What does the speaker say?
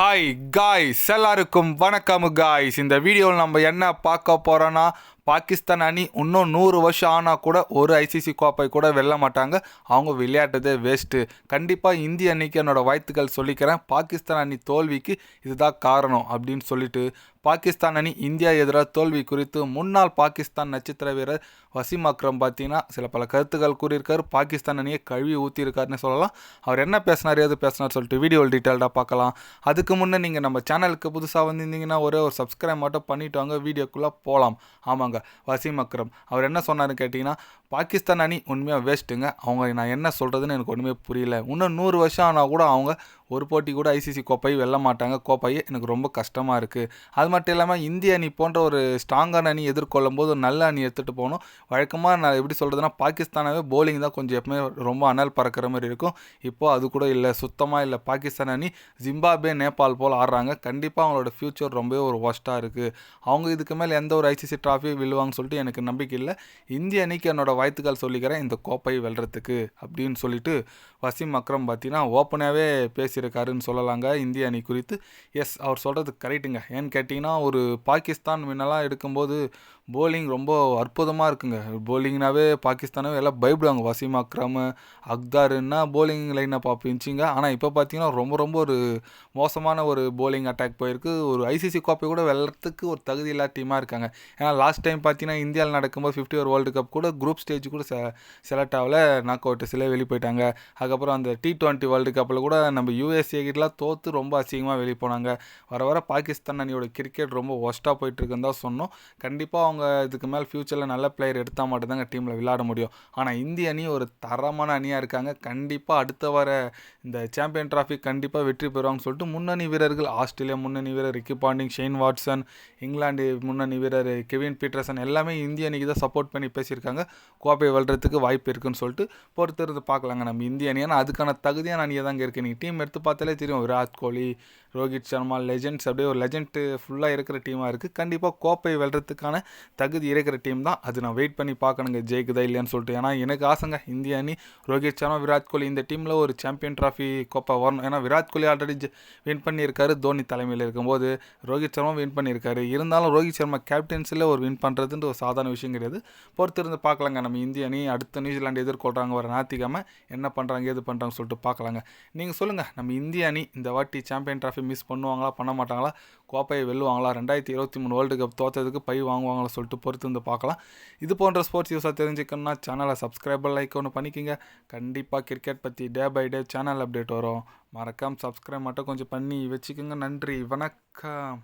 Hi guys, எல்லாருக்கும் வணக்கம் guys. இந்த வீடியோவில் நம்ம என்ன பார்க்க போகிறோன்னா, பாகிஸ்தான் அணி இன்னும் 100 வருஷம் ஆனால் கூட ஒரு ஐசிசி கோப்பை கூட வெல்ல மாட்டாங்க. அவங்க விளையாட்டதே வேஸ்ட்டு. கண்டிப்பாக இந்திய அணிக்கு என்னோடய வாழ்த்துக்கள் சொல்லிக்கிறேன். பாகிஸ்தான் அணி தோல்விக்கு இதுதான் காரணம் அப்படின்னு சொல்லிட்டு, பாகிஸ்தான் அணி இந்தியா எதிராக தோல்வி குறித்து முன்னாள் பாகிஸ்தான் நட்சத்திர வீரர் வசீம் அக்ரம் பார்த்தீங்கன்னா சில பல கருத்துக்கள் கூறியிருக்காரு. பாகிஸ்தான் அணியை கழுவி ஊற்றியிருக்காருன்னு சொல்லலாம். அவர் என்ன பேசினார், எது பேசினார் சொல்லிட்டு வீடியோவில் டீட்டெயில்டாக பார்க்கலாம். அதுக்கு முன்னே நீங்கள் நம்ம சேனலுக்கு புதுசாக வந்திருந்தீங்கன்னா ஒரே ஒரு சப்ஸ்கிரைப் மட்டும் பண்ணிவிட்டு வாங்க, வீடியோக்குள்ளே போகலாம். ஆமாங்க, வசீம் அக்ரம் அவர் என்ன சொன்னார்னு கேட்டிங்கன்னா, பாகிஸ்தான் அணி உண்மையாக வேஸ்ட்டுங்க. அவங்க நான் என்ன சொல்கிறதுன்னு எனக்கு ஒன்றுமே புரியல. இன்னும் 100 வருஷம் ஆனால் கூட அவங்க ஒரு போட்டி கூட ஐசிசி கோப்பை வெல்ல மாட்டாங்க. கோப்பையே எனக்கு ரொம்ப கஷ்டமாக இருக்குது. அது மட்டும் இல்லாமல் இந்திய அணி போன்ற ஒரு ஸ்ட்ராங்கான அணி எதிர்கொள்ளும் போது ஒரு நல்ல அணி எடுத்துகிட்டு போகணும். வழக்கமாக நான் எப்படி சொல்கிறதுனா, பாகிஸ்தானாவே போலிங் தான் கொஞ்சம் எப்பவுமே ரொம்ப அனல் பறக்கிற மாதிரி இருக்கும். இப்போது அது கூட இல்லை, சுத்தமாக இல்லை. பாகிஸ்தான் அணி ஜிம்பாப்வே, நேபாள் போல் ஆடுறாங்க. கண்டிப்பாக அவங்களோட ஃப்யூச்சர் ரொம்பவே ஒரு ஒஸ்ட்டாக இருக்குது. அவங்க இதுக்கு மேலே எந்த ஒரு ஐசிசி ட்ராஃபி விழுவாங்கன்னு சொல்லிட்டு எனக்கு நம்பிக்கை இல்லை. இந்திய அணிக்கு என்னோடய வாழ்த்துக்கள் சொல்லிக்கிறேன் இந்த கோப்பை வெல்றதுக்கு அப்படின்னு சொல்லிட்டு வசீம் அக்ரம் பார்த்தீங்கன்னா ஓப்பனாகவே பேசியிருக்காருன்னு சொல்லலாங்க இந்திய அணி குறித்து. எஸ், அவர் சொல்கிறது கரெக்டுங்க. ஏன்னு கேட்டிங்கன்னா, ஒரு பாகிஸ்தான் முன்னெல்லாம் எடுக்கும்போது போலிங் ரொம்ப அற்புதமாக இருக்குங்க. போலிங்னாவே பாகிஸ்தானாவே எல்லாம் பயப்படுவாங்க. வசீம் அக்ரம், அக்தாருன்னா போலிங் லைனை பார்ப்பிச்சிங்க. ஆனால் இப்போ பார்த்தீங்கன்னா ரொம்ப ஒரு மோசமான ஒரு போலிங் அட்டாக் போயிருக்கு. ஒரு ஐசிசி கோப்பை கூட வெல்றதுக்கு ஒரு தகுதி இல்லாத டீமாக இருக்காங்க. ஏன்னா லாஸ்ட் டைம் பார்த்தீங்கன்னா இந்தியாவில் நடக்கும்போது 50 ஓவர் வேர்ல்டு கப் கூட குரூப் ஸ்டேஜ் கூட செலக்ட் ஆகல, நாக் அவுட் சில வெளியே போயிட்டாங்க. அதுக்கப்புறம் அந்த T20 வேர்ல்டு கப்பில் கூட நம்ம யூஎஸ்ஏ கிட்டலாம் தோற்று ரொம்ப அசிங்கமாக வெளியே போனாங்க. வர பாகிஸ்தான் அணியோட கிரிக்கெட் ரொம்ப ஒஸ்ட்டாக போயிட்டுருக்குன்னு தான் சொன்னோம். கண்டிப்பாக அவங்க இதுக்கு மேலே ஃப்யூச்சரில் நல்ல பிளேயர் எடுத்தால் மட்டும்தாங்க டீமில் விளையாட முடியும். ஆனால் இந்திய அணி ஒரு தரமான அணியாக இருக்காங்க. கண்டிப்பாக அடுத்த வர இந்த சாம்பியன் ட்ராஃபி கண்டிப்பாக வெற்றி பெறுவாங்கன்னு சொல்லிட்டு முன்னணி வீரர்கள், ஆஸ்திரேலியா முன்னணி வீரர் Ricky Ponting, Shane Watson, England முன்னணி வீரர் கெவின் பீட்டர்சன் எல்லாமே இந்திய அணிக்கு தான் சப்போர்ட் பண்ணி பேசியிருக்காங்க. கோப்பை வெல்றதுக்கு வாய்ப்பு இருக்குன்னு சொல்லிட்டு பொறுத்திருந்து பார்க்கலாங்க நம்ம இந்திய அணி. ஏன்னா அதுக்கான தகுதியான அணியாக தாங்க இருக்குது. நீங்கள் டீம் எடுத்து பார்த்தாலே தெரியும். விராட் கோலி, ரோஹித் சர்மா, லெஜெண்ட்ஸ், அப்படியே ஒரு லெஜெண்ட்டு ஃபுல்லாக இருக்கிற டீமாக இருக்குது. கண்டிப்பாக கோப்பை வெல்றதுக்கான தகுதி இருக்கிற டீம் தான். அது நான் வெயிட் பண்ணி பார்க்கணுங்க ஜெயிக்குதா இல்லையான்னு சொல்லிட்டு. ஏன்னா எனக்கு ஆசைங்க இந்திய அணி, ரோஹித் சர்மா, விராட் கோலி இந்த டீமில் ஒரு சாம்பியன் ட்ராஃபி கோப்பை வரணும். ஏன்னா விராட் கோலி ஆல்ரெடி வின் பண்ணியிருக்காரு தோனி தலைமையில் இருக்கும்போது. ரோஹித் சர்மா வின் பண்ணியிருக்காரு. இருந்தாலும் ரோஹித் சர்மா கேப்டன்ஸில் ஒரு வின் பண்ணுறதுன்ற ஒரு சாதாரண விஷயம் கிடையாது. பொறுத்திருந்து பார்க்கலாங்க நம்ம இந்திய அணி. அடுத்த நியூசிலாந்து எதிர்கொள்கிறாங்க வர ஞாயிற்றுக்கிழமை. என்ன பண்ணுறாங்க ஏது பண்ணுறாங்கன்னு சொல்லிட்டு பார்க்கலாங்க. நீங்கள் சொல்லுங்கள், நம்ம இந்திய அணி இந்த வாட்டி சாம்பியன் ட்ராஃபி மிஸ் பண்ணுவாங்களா பண்ண மாட்டாங்களா, கோப்பையை வெல்லுவாங்களா, 2023 வேர்ல்டு கப் தோற்றதுக்கு பை வாங்குவாங்களா சொல்லிட்டு பொறுத்து வந்து பார்க்கலாம். இது போன்ற ஸ்போர்ட்ஸ் யூஸாக தெரிஞ்சுக்கணும்னா சேனலை சப்ஸ்கிரைபர் லைக் ஒன்று பண்ணிக்கோங்க. கண்டிப்பாக கிரிக்கெட் பற்றி day by day channel update வரும். மறக்காமல் சப்ஸ்கிரைப் மட்டும் கொஞ்சம் பண்ணி வச்சுக்கோங்க. நன்றி, வணக்கம்.